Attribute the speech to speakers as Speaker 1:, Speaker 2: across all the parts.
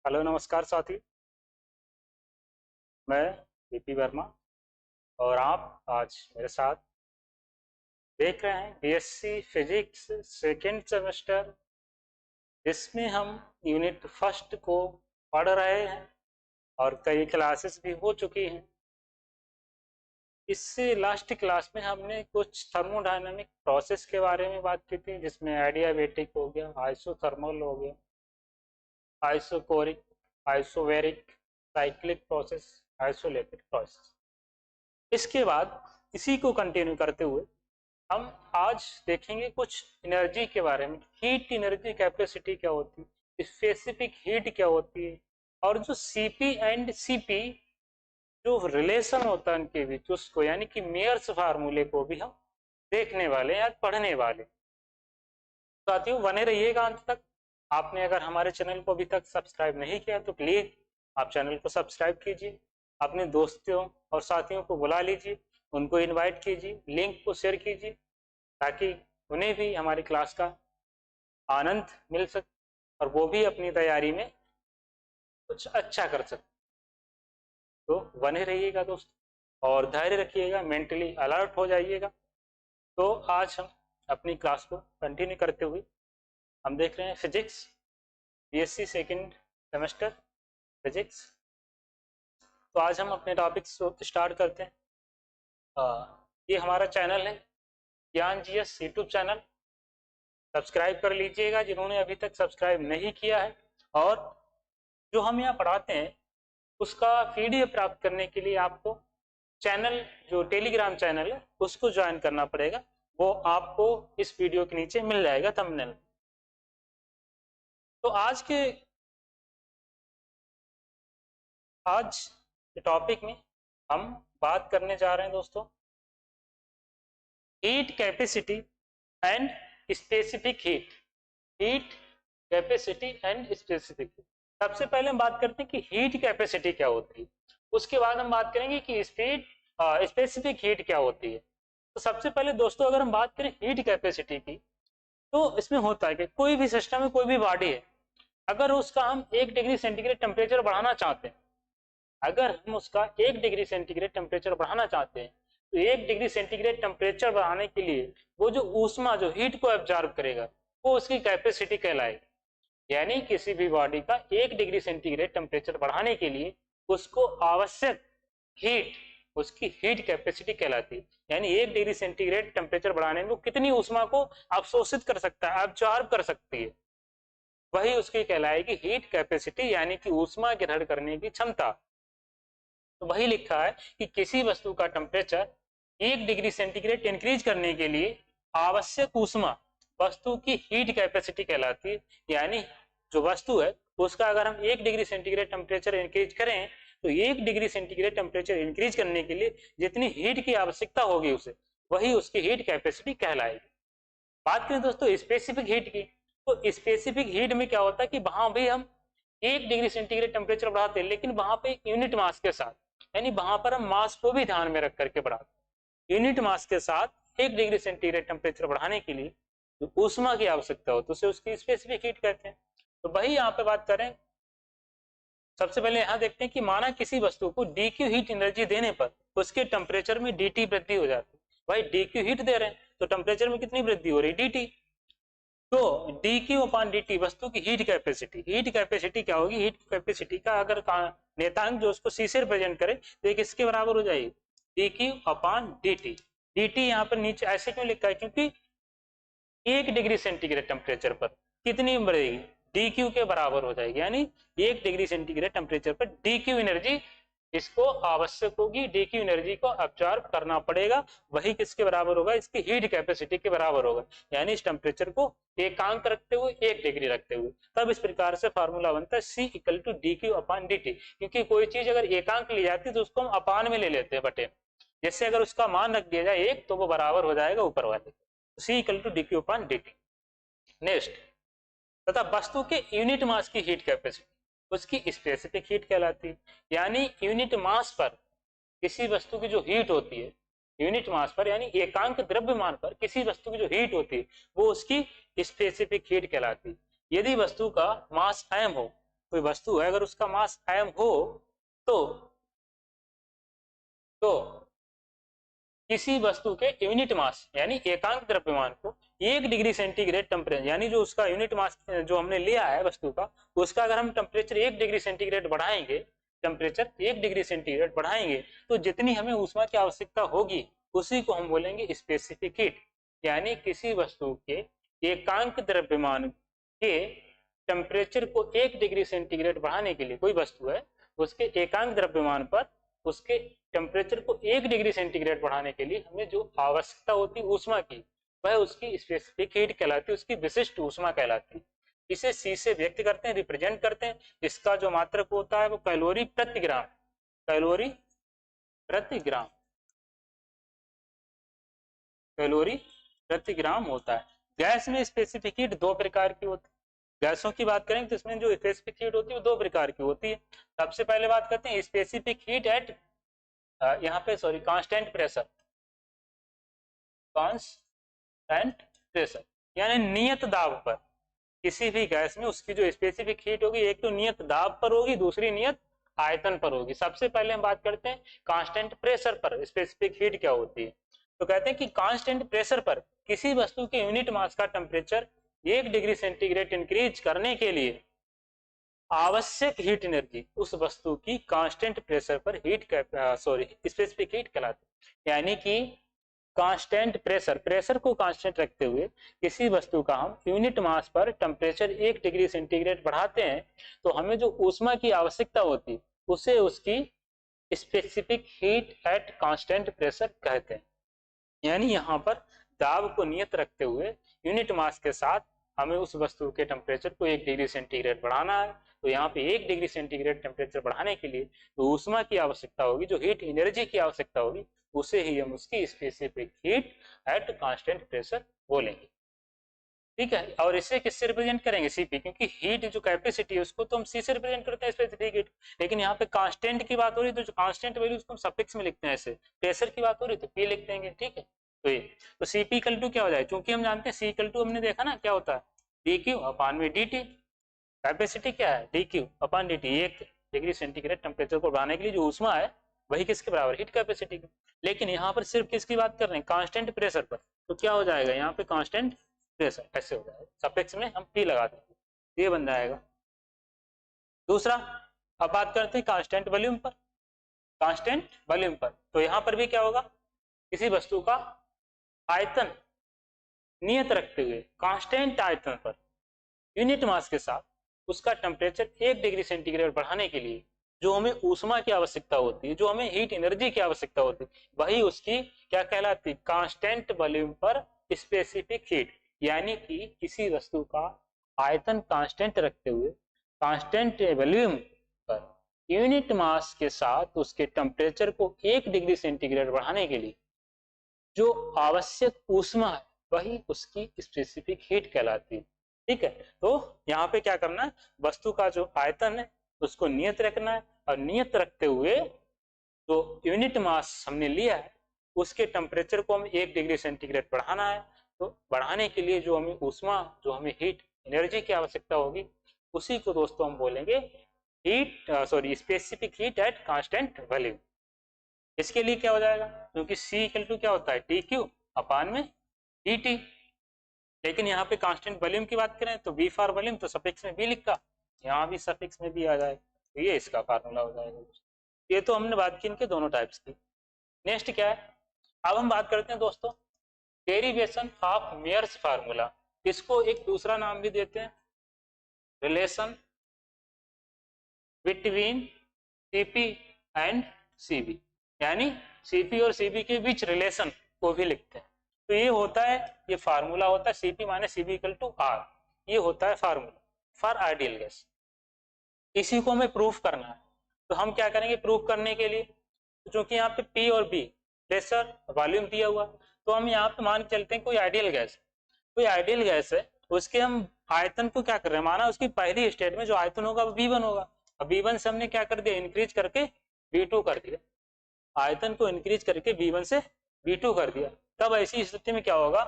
Speaker 1: Hello नमस्कार साथी। मैं बीपी वर्मा और आप आज मेरे साथ देख रहे हैं बीएससी फिजिक्स सेकेंड सेमेस्टर, जिसमें हम यूनिट फर्स्ट को पढ़ रहे हैं और कई क्लासेस भी हो चुकी हैं। इससे लास्ट क्लास में हमने कुछ थर्मोडायनामिक प्रोसेस के बारे में बात की थी, जिसमें एडियाबेटिक हो गया, आइसोथर्मल हो गया, आइसोकोरिक, आइसोवेरिक, साइक्लिक प्रोसेस, आइसोलेटिक प्रोसेस। इसके बाद इसी को कंटिन्यू करते हुए हम आज देखेंगे कुछ एनर्जी के बारे में। हीट एनर्जी कैपेसिटी क्या होती है, स्पेसिफिक हीट क्या होती है, और जो सीपी एंड सीपी जो रिलेशन होता है उनके बीच, उसको यानी कि मेयर्स फार्मूले को भी हम देखने वाले हैं, आज पढ़ने वाले। साथियों बने रहिएगा अंत तक। आपने अगर हमारे चैनल को अभी तक सब्सक्राइब नहीं किया तो प्लीज आप चैनल को सब्सक्राइब कीजिए, अपने दोस्तों और साथियों को बुला लीजिए, उनको इनवाइट कीजिए, लिंक को शेयर कीजिए, ताकि उन्हें भी हमारी क्लास का आनंद मिल सके और वो भी अपनी तैयारी में कुछ अच्छा कर सके। तो बने रहिएगा दोस्तों और धैर्य रखिएगा, मेंटली अलर्ट हो जाइएगा। तो आज हम अपनी क्लास को कंटिन्यू करते हुए हम देख रहे हैं physics, BSc second semester physics. तो आज हम अपने टॉपिक्स को स्टार्ट करते हैं। ये हमारा चैनल है ज्ञान जीएस यूट्यूब चैनल, सब्सक्राइब कर लीजिएगा जिन्होंने अभी तक सब्सक्राइब नहीं किया है। और जो हम यहाँ पढ़ाते हैं उसका पीडीएफ प्राप्त करने के लिए आपको चैनल, जो टेलीग्राम चैनल है, उसको ज्वाइन करना पड़ेगा। वो आपको इस वीडियो के नीचे मिल जाएगा थंबनेल। तो आज के टॉपिक में हम बात करने जा रहे हैं दोस्तों, heat capacity and specific heat. Heat capacity and specific heat. सबसे पहले हम बात करते हैं कि हीट कैपेसिटी क्या होती है, उसके बाद हम बात करेंगे कि स्पेसिफिक हीट क्या होती है। तो सबसे पहले दोस्तों अगर हम बात करें हीट कैपेसिटी की, तो इसमें होता है कि कोई भी सिस्टम में कोई भी बॉडी है, अगर उसका हम 1 डिग्री सेंटीग्रेड टेम्परेचर बढ़ाना चाहते हैं, अगर हम उसका 1 डिग्री सेंटीग्रेड टेम्परेचर बढ़ाना चाहते हैं, तो 1 डिग्री सेंटीग्रेड टेम्परेचर बढ़ाने के लिए वो जो ऊष्मा, जो हीट को एब्जॉर्ब करेगा, वो उसकी कैपेसिटी कहलाएगी। यानी किसी भी बॉडी का 1 डिग्री सेंटीग्रेड टेम्परेचर बढ़ाने के लिए उसको आवश्यक हीट, उसकी हीट कैपेसिटी कहलाती है। यानी 1 डिग्री सेंटीग्रेड टेम्परेचर बढ़ाने में वो कितनी ऊष्मा को अवशोषित कर सकता है, एब्जॉर्ब कर सकती है, वही उसकी कहलाएगी हीट कैपेसिटी, यानी कि ऊष्मा ग्रहण करने की क्षमता। तो वही लिखा है कि किसी वस्तु का टेम्परेचर 1 डिग्री सेंटीग्रेड इंक्रीज करने के लिए आवश्यक ऊष्मा वस्तु की हीट कैपेसिटी कहलाती है। यानी जो वस्तु है उसका अगर हम 1 डिग्री सेंटीग्रेड टेम्परेचर इंक्रीज करें, तो 1 डिग्री सेंटीग्रेड टेम्परेचर इंक्रीज करने के लिए जितनी हीट की आवश्यकता होगी उसे, वही उसकी हीट कैपेसिटी कहलाएगी। बात करें दोस्तों स्पेसिफिक हीट की, तो स्पेसिफिक हीट में क्या होता है कि वहां भी हम 1 डिग्री सेंटीग्रेड टेम्परेचर बढ़ाते हैं, लेकिन वहां पे यूनिट मास के साथ, यानी वहां पर हम मास को भी ध्यान में रख करके बढ़ाते हैं। यूनिट मास के साथ 1 डिग्री सेंटीग्रेड टेम्परेचर बढ़ाने के लिए जो ऊष्मा की आवश्यकता होती है उसे उसकी स्पेसिफिक हीट कहते हैं। तो वही यहाँ पे बात करें, सबसे पहले यहाँ देखते हैं कि माना किसी वस्तु को डीक्यू हीट एनर्जी देने पर उसके टेम्परेचर में डीटी वृद्धि हो जाती है। भाई डीक्यू हीट दे रहे हैं तो टेम्परेचर में कितनी वृद्धि हो रही है, डीटी। तो dq अपॉन dt वस्तु की हीट कैपेसिटी, हीट कैपेसिटी क्या होगी, हीट कैपेसिटी का अगर नेतांक जो उसको c से रिप्रेजेंट करे तो ये किसके बराबर हो जाएगी, dq अपॉन dt। dt यहाँ पर नीचे ऐसे क्यों लिखा है, क्योंकि 1 डिग्री सेंटीग्रेड टेम्परेचर पर कितनी बढ़ेगी, dq के बराबर हो जाएगी। यानी 1 डिग्री सेंटीग्रेड टेम्परेचर पर dq एनर्जी इसको आवश्यक होगी, dq एनर्जी को अब्जॉर्ब करना पड़ेगा, वही किसके बराबर होगा, इसकी हीट कैपेसिटी के बराबर होगा। यानी इस टेम्परेचर को एकांक रखते हुए, 1 डिग्री रखते हुए, तब इस प्रकार से फार्मूला बनता है C equal to dq upon dt। क्योंकि कोई चीज अगर एकांक ली जाती है तो उसको हम अपान में ले लेते हैं, बटे। जैसे अगर उसका मान रख दिया जाए 1 तो वो बराबर हो जाएगा ऊपर वाले, C equal to dq upon dt। Next, तथा वस्तु के यूनिट मास की हीट कैपेसिटी उसकी स्पेसिफिक हीट कहलाती है। यानी यूनिट मास पर किसी वस्तु की जो हीट होती है, यूनिट मास पर यानी एकांक द्रव्यमान पर किसी वस्तु की जो हीट होती है वो उसकी स्पेसिफिक हीट कहलाती है। यदि वस्तु का मास m हो कोई वस्तु है अगर उसका मास m हो तो किसी वस्तु के यूनिट मास यानी एकांक द्रव्यमान को 1 डिग्री सेंटीग्रेड टेम्परेचर, यानी जो उसका यूनिट मास जो हमने लिया है वस्तु का, उसका अगर हम टेम्परेचर 1 डिग्री सेंटीग्रेड बढ़ाएंगे, टेम्परेचर 1 डिग्री सेंटीग्रेड बढ़ाएंगे तो जितनी हमें ऊष्मा की आवश्यकता होगी उसी को हम बोलेंगे स्पेसिफिक हीट। यानी किसी वस्तु के एकांक द्रव्यमान के टेम्परेचर को 1 डिग्री सेंटीग्रेड बढ़ाने के लिए, कोई वस्तु है उसके एकांक द्रव्यमान पर उसके टेम्परेचर को 1 डिग्री सेंटीग्रेड बढ़ाने के लिए हमें जो आवश्यकता होती है ऊष्मा की, वह उसकी स्पेसिफिक हीट कहलाती है, उसकी विशिष्ट ऊष्मा कहलाती है। इसे C से व्यक्त करते हैं, रिप्रेजेंट करते हैं। इसका जो मात्रक होता है वो कैलोरी प्रति ग्राम, कैलोरी प्रति ग्राम, कैलोरी प्रति ग्राम होता है। गैस में स्पेसिफिक हीट 2 प्रकार की होती है। गैसों की बात करेंगे तो इसमें जो स्पेसिफिक हीट होती है वो 2 प्रकार की होती है। सबसे पहले बात करते हैं स्पेसिफिक हीट एट यहाँ पे कांस्टेंट प्रेशर, कांस्टेंट प्रेशर यानी नियत दाब पर किसी भी गैस में उसकी जो स्पेसिफिक हीट होगी, एक तो नियत दाब पर होगी, दूसरी नियत आयतन पर होगी। सबसे पहले हम बात करते हैं कांस्टेंट प्रेशर पर स्पेसिफिक हीट क्या होती है। तो कहते हैं कि कांस्टेंट प्रेशर पर किसी वस्तु के यूनिट मास का टेम्परेचर 1 डिग्री सेंटीग्रेड इंक्रीज करने के लिए आवश्यक हीट एनर्जी उस वस्तु की कांस्टेंट प्रेशर पर स्पेसिफिक हीट कहलाती है। यानी कि कांस्टेंट प्रेशर को कांस्टेंट रखते हुए किसी वस्तु का हम यूनिट मास पर टेम्परेचर 1 डिग्री सेंटीग्रेड बढ़ाते हैं तो हमें जो ऊष्मा की आवश्यकता होती उसे उसकी specific heat at constant pressure कहते हैं। यानी यहाँ पर दाब को नियत रखते हुए यूनिट मास के साथ हमें उस वस्तु के टेम्परेचर को 1 डिग्री सेंटीग्रेड बढ़ाना है। तो यहाँ पे 1 डिग्री सेंटीग्रेड टेम्परेचर बढ़ाने के लिए तो ऊष्मा की आवश्यकता होगी, जो हीट एनर्जी की आवश्यकता होगी, उसे ही हम उसकी specific heat at constant pressure बोलेंगे। ठीक है, और इसे किससे रिप्रेजेंट करेंगे? सीपी, क्योंकि हीट जो कैपेसिटी है उसको तो हम सी से रिप्रेजेंट करते हैं स्पेसिफिक हीट, लेकिन यहाँ पे कांस्टेंट की बात हो रही है तो जो कांस्टेंट वैल्यू उसको हम सफिक्स में लिखते हैं, ऐसे प्रेशर की बात हो रही है तो पी लिख देंगे। ठीक है, तो ये तो सीपी इक्वल टू क्या हो जाए, क्योंकि हम जानते हैं सी इक्वल टू हमने देखा ना क्या होता है, डी क्यू अपान में डी टी। कैपेसिटी क्या है? D Q upon d T. 1 degree centigrade temperature को बढ़ाने के लिए जो ऊष्मा है वही किसके बराबर? हीट कैपेसिटी की। लेकिन यहाँ पर सिर्फ किसकी बात कर रहे हैं? कांस्टेंट प्रेशर पर। तो क्या हो जाएगा यहाँ पे? कांस्टेंट प्रेशर ऐसे हो जाएगा, सफिक्स में हम पी लगा देंगे, ये बन जाएगा। दूसरा, अब बात करते हैं कांस्टेंट वॉल्यूम पर। कांस्टेंट वॉल्यूम पर तो यहाँ पर भी क्या होगा? किसी वस्तु का आयतन नियत रखते हुए कांस्टेंट आयतन पर यूनिट मास के साथ उसका टेम्परेचर 1 डिग्री सेंटीग्रेड बढ़ाने के लिए जो हमें ऊष्मा की आवश्यकता होती है, जो हमें हीट एनर्जी की आवश्यकता होती है, वही उसकी क्या कहलाती है? कांस्टेंट वॉल्यूम पर स्पेसिफिक हीट। यानी कि किसी वस्तु का आयतन कांस्टेंट रखते हुए constant volume per unit mass के साथ उसके टेम्परेचर को 1 डिग्री सेंटीग्रेड बढ़ाने के लिए जो आवश्यक ऊष्मा है वही उसकी स्पेसिफिक हीट कहलाती है। ठीक है, तो यहाँ पे क्या करना है? वस्तु का जो आयतन है उसको नियत रखना है, और नियत रखते हुए जो यूनिट मास हमने लिया है उसके टेम्परेचर को हमें 1 डिग्री सेंटीग्रेड बढ़ाना है। तो बढ़ाने के लिए जो हमें ऊष्मा, जो हमें हीट एनर्जी की आवश्यकता होगी, उसी को दोस्तों हम बोलेंगे specific heat at constant volume. इसके लिए क्या हो जाएगा? क्योंकि C इक्वल टू क्या होता है? डी क्यू अपान में डी टी। लेकिन यहाँ पे कांस्टेंट वॉल्यूम की बात करें तो V फॉर वॉल्यूम, तो सफिक्स में V लिखा, यहाँ भी सफिक्स में भी आ जाएगा, तो ये इसका फार्मूला हो जाएगा। ये तो हमने बात की इनके दोनों टाइप्स की। नेक्स्ट क्या है? अब हम बात करते हैं दोस्तों डेरिवेशन ऑफ मेयर्स फार्मूला। इसको एक दूसरा नाम भी देते हैं relation between CP and CB, यानी सीपी और सीबी के बीच रिलेशन को भी लिखते हैं। तो ये होता है, ये फार्मूला होता है CP minus CV equal to R. ये होता है फार्मूला फॉर आइडियल गैस। इसी को हमें प्रूफ करना है, तो हम क्या करेंगे प्रूफ करने के लिए? क्योंकि यहाँ पे पी और बी प्रेशर वॉल्यूम दिया हुआ, तो हम यहाँ पे मान के चलते हैं कोई आइडियल गैस, कोई आइडियल गैस है, उसके हम आयतन को क्या कर रहे हैं? माना उसकी पहली स्टेट में जो आयतन होगा वो V1 होगा, अब V1 से हमने क्या कर दिया? इंक्रीज करके V2 कर दिया, आयतन को इंक्रीज करके V1 से V2 कर दिया। तब ऐसी स्थिति में क्या होगा?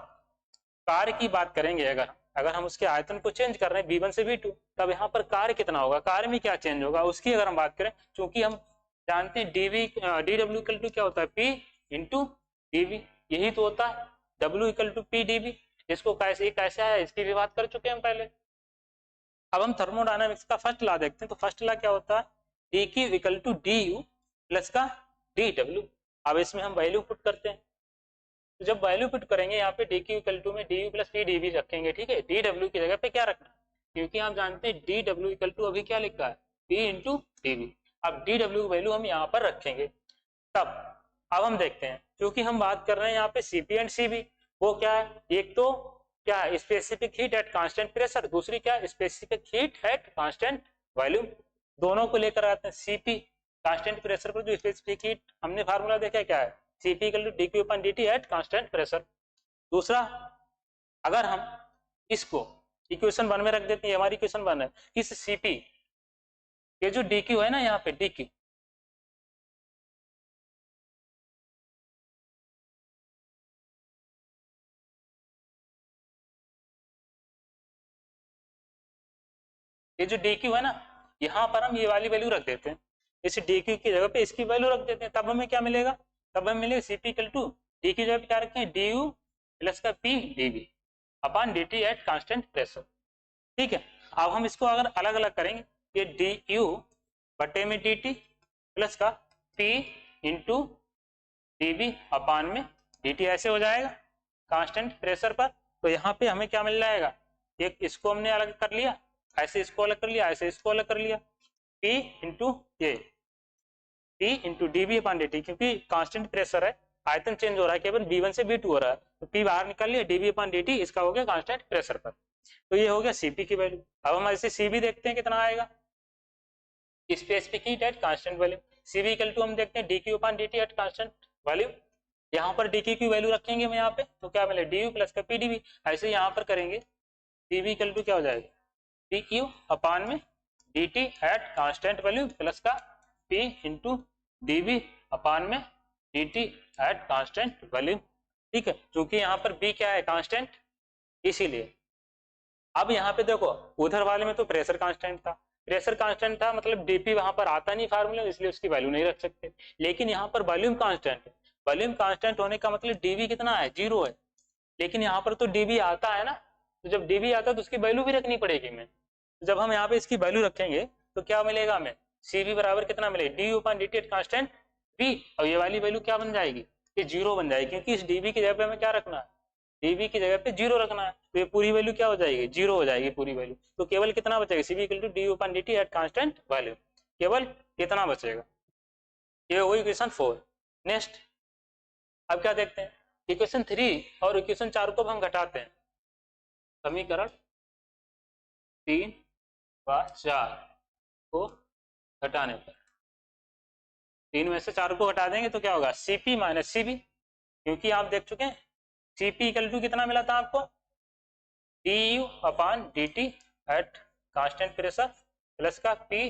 Speaker 1: कार्य की बात करेंगे अगर, अगर हम उसके आयतन को चेंज कर रहे हैं V1 से V2, तब यहाँ पर कार्य कितना होगा, कार्य में क्या चेंज होगा उसकी अगर हम बात करें, क्योंकि हम जानते हैं dW इक्वल टू क्या होता है P इंटू dV, यही तो होता है W equal to P dV। इसको कैसे आया इसकी भी बात कर चुके हैं हम पहले। अब हम थर्मोडायनामिक्स का फर्स्ट लॉ देखते हैं। तो फर्स्ट लॉ क्या होता है, dQ equal to du plus का dW। अब इसमें हम वैल्यू पुट करते हैं, तो जब वैल्यू पुट करेंगे यहाँ पे dQ इक्वल टू में du प्लस P dV रखेंगे, ठीक है। dW की जगह पे क्या रखना है, क्योंकि आप जानते हैं dW इक्वल टू अभी क्या लिखा है P इंटू dV। अब dW वैल्यू हम यहाँ पर रखेंगे। तब अब हम देखते हैं, क्योंकि हम बात कर रहे हैं यहाँ पे Cp एंड Cv, वो क्या है, एक तो क्या है specific heat at constant pressure, दूसरी क्या है specific heat at constant volume. दोनों को लेकर आते हैं। Cp कांस्टेंट प्रेशर पर जो स्पेसिफिक हीट, हमने फार्मूला देखा क्या है, Cp equal to dQ upon dt at constant pressure. दूसरा, अगर हम इसको इक्वेशन 1 में रख देते हैं, हमारी इक्वेशन 1 है, इस Cp ये जो dQ है ना, यहाँ पे dQ ये जो dQ है ना, यहाँ पर हम ये वाली वैल्यू रख देते हैं, इस dQ की जगह पे इसकी वैल्यू रख देते हैं, तब हमें क्या मिलेगा, तब हमें मिलेगा Cp इक्वल टू डी की जगह पे क्या रखें du प्लस का P dV upon dt at constant pressure, ठीक है। अब हम इसको अगर अलग अलग करेंगे, ये du बटे में dt प्लस का P इंटू dV अपॉन में dt ऐसे हो जाएगा कांस्टेंट प्रेशर पर। तो यहाँ पे हमें क्या मिल जाएगा, एक इसको हमने अलग कर लिया, ऐसे इसको अलग कर लिया, ऐसे इसको अलग कर लिया, P इंटू ये P into dV upon dt, क्योंकि कांस्टेंट प्रेशर है, आयतन चेंज हो रहा है, केवल V1 से V2 हो रहा है, तो P बाहर निकल लिया, dV अपॉन dt इसका हो गया कांस्टेंट प्रेशर पर। तो ये हो गया Cp की वैल्यू। अब हम ऐसे Cv देखते हैं कितना आएगा, specific heat at constant volume. Cv equal to हम देखते हैं dQ upon dt at constant volume. यहाँ पर dQ की वैल्यू रखेंगे हम यहाँ पे, तो क्या मिले du प्लस का Pdv। ऐसे यहाँ पर करेंगे Cv इक्वल टू क्या हो जाएगा dQ अपॉन में dt at constant volume plus का P इंटू dV अपॉन में dt एट कांस्टेंट वॉल्यूम, ठीक है। क्योंकि यहाँ पर B क्या है कांस्टेंट, इसीलिए। अब यहाँ पे देखो, उधर वाले में तो प्रेशर कांस्टेंट था, प्रेशर कांस्टेंट था मतलब डीपी वहां पर आता नहीं फार्मूला, इसलिए उसकी वैल्यू नहीं रख सकते। लेकिन यहाँ पर वॉल्यूम कांस्टेंट है, वॉल्यूम कांस्टेंट होने का मतलब डीवी कितना है, 0 है। लेकिन यहाँ पर तो डीवी आता है ना, तो जब डीवी आता है तो उसकी वैल्यू भी रखनी पड़ेगी हमें। जब हम यहाँ पे इसकी वैल्यू रखेंगे तो क्या मिलेगा हमें, सीवी बराबर कितना मिलेगा D upon D T at constant V, और ये वाली वैल्यू क्या बन जाएगी, ये 0 बन जाएगी, क्योंकि इस डीवी की जगह पे हमें क्या रखना है, डीवी की जगह पे 0 रखना है, तो ये पूरी वैल्यू क्या हो जाएगी, 0 हो जाएगी पूरी वैल्यू। तो केवल कितना बचेगा, CV equal to D upon dt at constant value, केवल कितना बचेगा, ये हो इक्वेशन 4। नेक्स्ट अब क्या देखते हैं, इक्वेशन 3 और इक्वेशन 4 को हम घटाते हैं। समीकरण 3 व 4 को घटाने पर, 3 में से 4 को घटा देंगे तो क्या होगा, Cp माइनस Cv, क्योंकि आप देख चुके हैं Cp इक्वल टू कितना मिला था आपको, du upon dt at constant pressure plus का P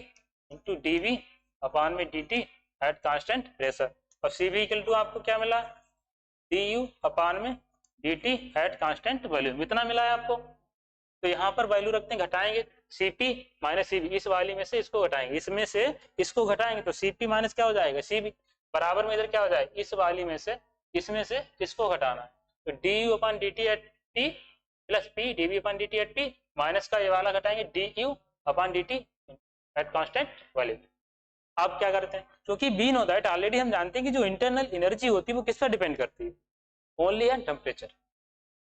Speaker 1: इंटू dV अपॉन में dt एट कांस्टेंट प्रेशर, और Cv इक्वल टू आपको क्या मिला, du अपॉन में dt एट कांस्टेंट वॉल्यूम, इतना मिला है आपको। तो यहाँ पर वैल्यू रखते हैं, घटाएंगे Cp माइनस Cv, इस वाली में से इसको घटाएंगे, इसमें से इसको घटाएंगे तो Cp माइनस क्या हो जाएगा Cv, बराबर में इधर क्या हो जाएगा, इस वाली में से इसमें से इसको घटाना है, तो du upon dt at t plus p dv upon dt at p, minus का ये वाला घटाएंगे du upon dt at constant value. आप क्या करते हैं, क्योंकि बी नो दैट ऑलरेडी हम जानते हैं कि जो इंटरनल एनर्जी होती है वो किस पर डिपेंड करती है, only on temperature.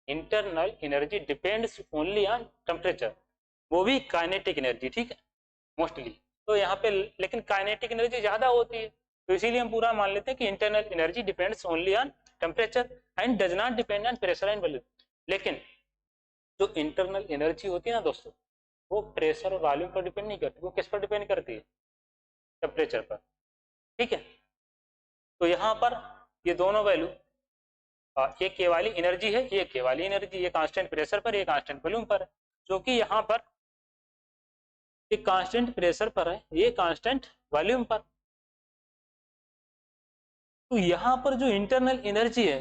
Speaker 1: Internal energy depends only on temperature, वो भी काइनेटिक एनर्जी, ठीक है मोस्टली। तो यहाँ पे लेकिन काइनेटिक एनर्जी ज्यादा होती है, तो इसीलिए हम पूरा मान लेते हैं कि internal energy depends only on temperature and does not depend on pressure and volume. लेकिन जो इंटरनल एनर्जी होती है ना दोस्तों, वो प्रेशर और वॉल्यूम पर डिपेंड नहीं करती, वो किस पर डिपेंड करती है, टेम्परेचर पर, ठीक है। तो यहाँ पर ये दोनों वैल्यू, ये के वाली एनर्जी है, ये के वाली एनर्जी, ये कांस्टेंट प्रेशर पर, ये कांस्टेंट वॉल्यूम पर है। जो कि यहाँ पर ये कांस्टेंट प्रेशर पर है, ये कांस्टेंट वॉल्यूम पर। तो यहाँ पर जो इंटरनल एनर्जी है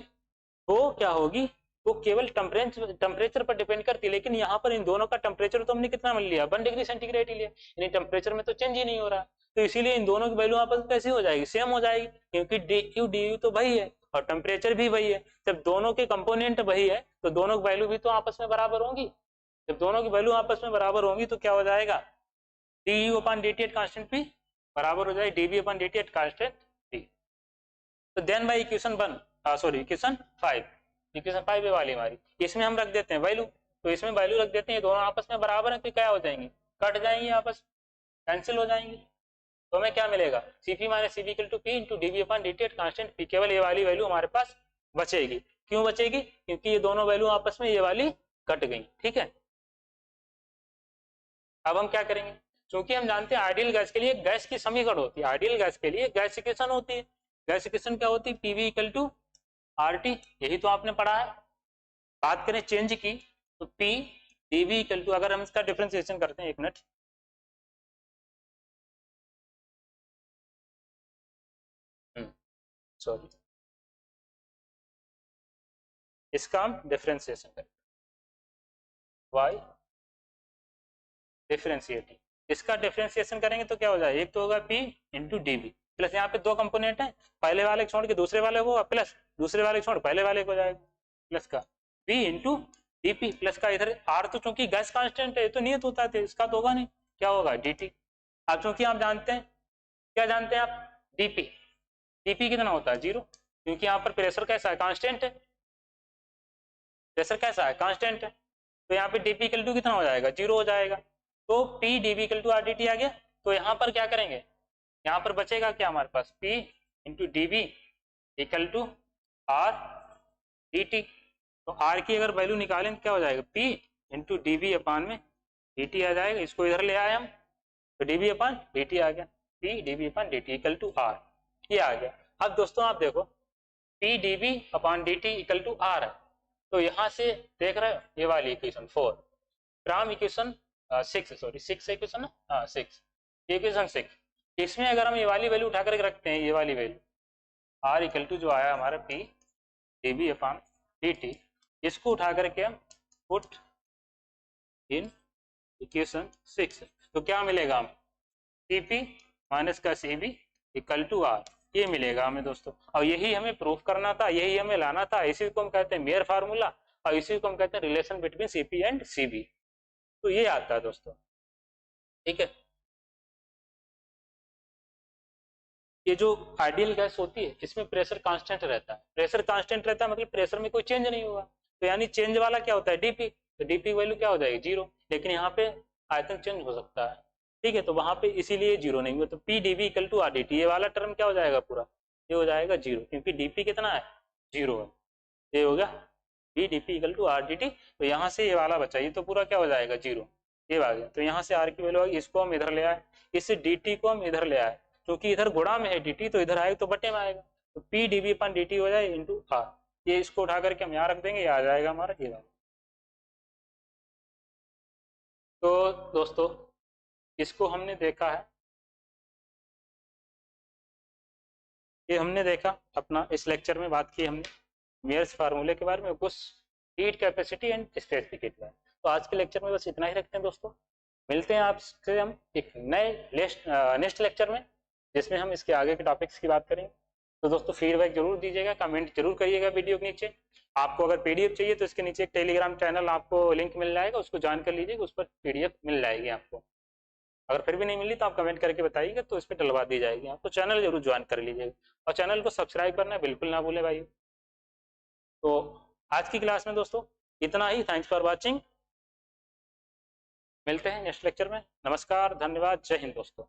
Speaker 1: वो क्या होगी, वो केवल टेम्परेचर पर डिपेंड करती है, लेकिन यहाँ पर इन दोनों का टेम्परेचर तो हमने कितना मिल लिया, 1 डिग्री सेंटीग्रेड ही लिया, यानी टेम्परेचर में तो चेंज ही नहीं हो रहा। तो इसीलिए इन दोनों की वैल्यू आपस कैसी हो जाएगी, सेम हो जाएगी, क्योंकि डी यू तो वही है और टेम्परेचर भी वही है। जब दोनों के कंपोनेंट वही है तो दोनों की वैल्यू भी तो आपस में बराबर होंगी। जब दोनों की वैल्यू आपस में बराबर होंगी तो क्या हो जाएगा, d U upon D T at constant भी बराबर हो जाएगी d V upon D T at constant T. तो then by equation 1 sorry equation 5 ये वाली हमारी, इसमें हम रख देते हैं वैल्यू, तो इसमें वैल्यू रख देते हैं, दोनों आपस में बराबर है तो क्या हो जाएंगे, कट जाएंगे, आपस कैंसिल हो जाएंगे। तो हमें क्या मिलेगा, Cp minus Cv equal to P into dV upon dt at constant P, केवल ये वाली वैल्यू हमारे पास बचेगी। क्यों बचेगी, क्योंकि ये दोनों वैल्यू आपस में ये वाली कट गई। ठीक है, अब हम क्या करेंगे, क्योंकि हम जानते हैं आइडियल गैस के लिए गैस की समीकरण होती है, आइडियल गैस के लिए गैस इक्वेशन होती है। गैस इक्वेशन क्या होती है, पीवी इक्वल टू आरटी, यही तो आपने पढ़ा है। बात करें चेंज की तो पी डीवी इक्वल टू, अगर हम इसका डिफरेंशिएशन करते हैं, एक मिनट, सॉरी, इसका हम डिफरेंशिएशन करें, वाई डिफरेंशिएटिंग, इसका डिफरेंशिएशन करेंगे तो क्या हो जाएगा, एक तो होगा P into D V, plus यहाँ पे दो कंपोनेंट है, पहले वाले छोड़ के दूसरे वाले को, प्लस दूसरे वाले छोड़ पहले वाले को जाएगा, प्लस का पी इंटू डीपी, प्लस का इधर आर, तो चूंकि गैस कांस्टेंट है तो नियत होता है, इसका तो होगा नहीं, क्या होगा dt। अब चूंकि आप जानते हैं, क्या जानते हैं आप, dp, dp कितना होता है 0, क्योंकि यहाँ पर प्रेशर कैसा है, कांस्टेंट है, प्रेशर कैसा है, कांस्टेंट है, तो यहाँ पे dp इक्वल टू कितना हो जाएगा, 0 हो जाएगा। तो p dv equal to R dt आ गया। तो यहाँ पर क्या करेंगे, यहाँ पर बचेगा क्या हमारे पास, p into dv equal to R dt। तो r की अगर वैल्यू निकालें तो क्या हो जाएगा, p इंटू डी वी अपान में dt आ जाएगा, इसको इधर ले आए हम तो d V upon d T आ गया, p d V upon d T equal to R, ये आ गया। अब दोस्तों आप देखो p d V upon d T equal to R है, तो यहाँ से देख रहे हो ये वाली equation 4, from equation 6 sorry 6 equation ना, 6 इक्वेशन 6, इसमें अगर हम ये वाली वैल्यू उठा करके रखते हैं, ये वाली वैल्यू r इक्वल टू जो आया हमारा p d V upon d T, इसको उठा करके हम पुट इन इक्वेशन 6, तो क्या मिलेगा हमें, Cp माइनस का Cv इक्वल टू आर, ये मिलेगा हमें दोस्तों। और यही हमें प्रूफ करना था, यही हमें लाना था, इसी को हम कहते हैं मेयर फार्मूला, और इसी को हम कहते हैं relation between Cp and Cv, तो ये आता है दोस्तों। ठीक है, ये जो आइडियल गैस होती है इसमें प्रेशर कांस्टेंट रहता है, प्रेशर कांस्टेंट रहता है मतलब प्रेशर में कोई चेंज नहीं हुआ, तो यानी चेंज वाला क्या होता है डीपी, तो डीपी वैल्यू क्या हो जाएगी 0, लेकिन यहाँ पे आयतन चेंज हो सकता है। ठीक है, तो वहां पे इसीलिए 0 नहीं हुआ, तो P DV equal to R D T, ये वाला टर्म क्या हो जाएगा पूरा, ये हो जाएगा 0, क्योंकि डीपी कितना है 0 है, ये हो गया P DP equal to R D T. तो यहाँ से ये वाला बचा, ये तो पूरा क्या हो जाएगा 0, ये आ गया। तो यहाँ से आर की वैल्यू आ गई, इसको हम इधर ले आए, इस डी टी को हम इधर ले आए, क्योंकि इधर गुणा में है dt, तो इधर आएगा तो बटे में आएगा, तो p dv अपन dt हो जाए इंटू आर, ये इसको उठा करके हम यहाँ रख देंगे, ये आ जाएगा हमारा ये वाला। तो दोस्तों इसको हमने देखा है, ये हमने देखा अपना इस लेक्चर में बात की हमने मेयर्स फार्मूले के बारे में, कुछ heat capacity and specific heat. तो आज के लेक्चर में बस इतना ही रखते हैं दोस्तों, मिलते हैं आपसे हम एक नए नेक्स्ट लेक्चर में, जिसमें हम इसके आगे के टॉपिक्स की बात करेंगे। तो दोस्तों फीडबैक जरूर दीजिएगा, कमेंट जरूर करिएगा वीडियो के नीचे। आपको अगर पीडीएफ चाहिए तो इसके नीचे एक टेलीग्राम चैनल आपको लिंक मिल जाएगा, उसको ज्वाइन कर लीजिएगा, उस पर पीडीएफ मिल जाएगी आपको। अगर फिर भी नहीं मिली तो आप कमेंट करके बताइएगा, तो इस पर डलवा दी जाएगी आपको। चैनल जरूर ज्वाइन कर लीजिएगा और चैनल को सब्सक्राइब करना बिल्कुल ना भूले भाई। तो आज की क्लास में दोस्तों इतना ही, थैंक्स फॉर वॉचिंग, मिलते हैं नेक्स्ट लेक्चर में। नमस्कार, धन्यवाद, जय हिंद दोस्तों।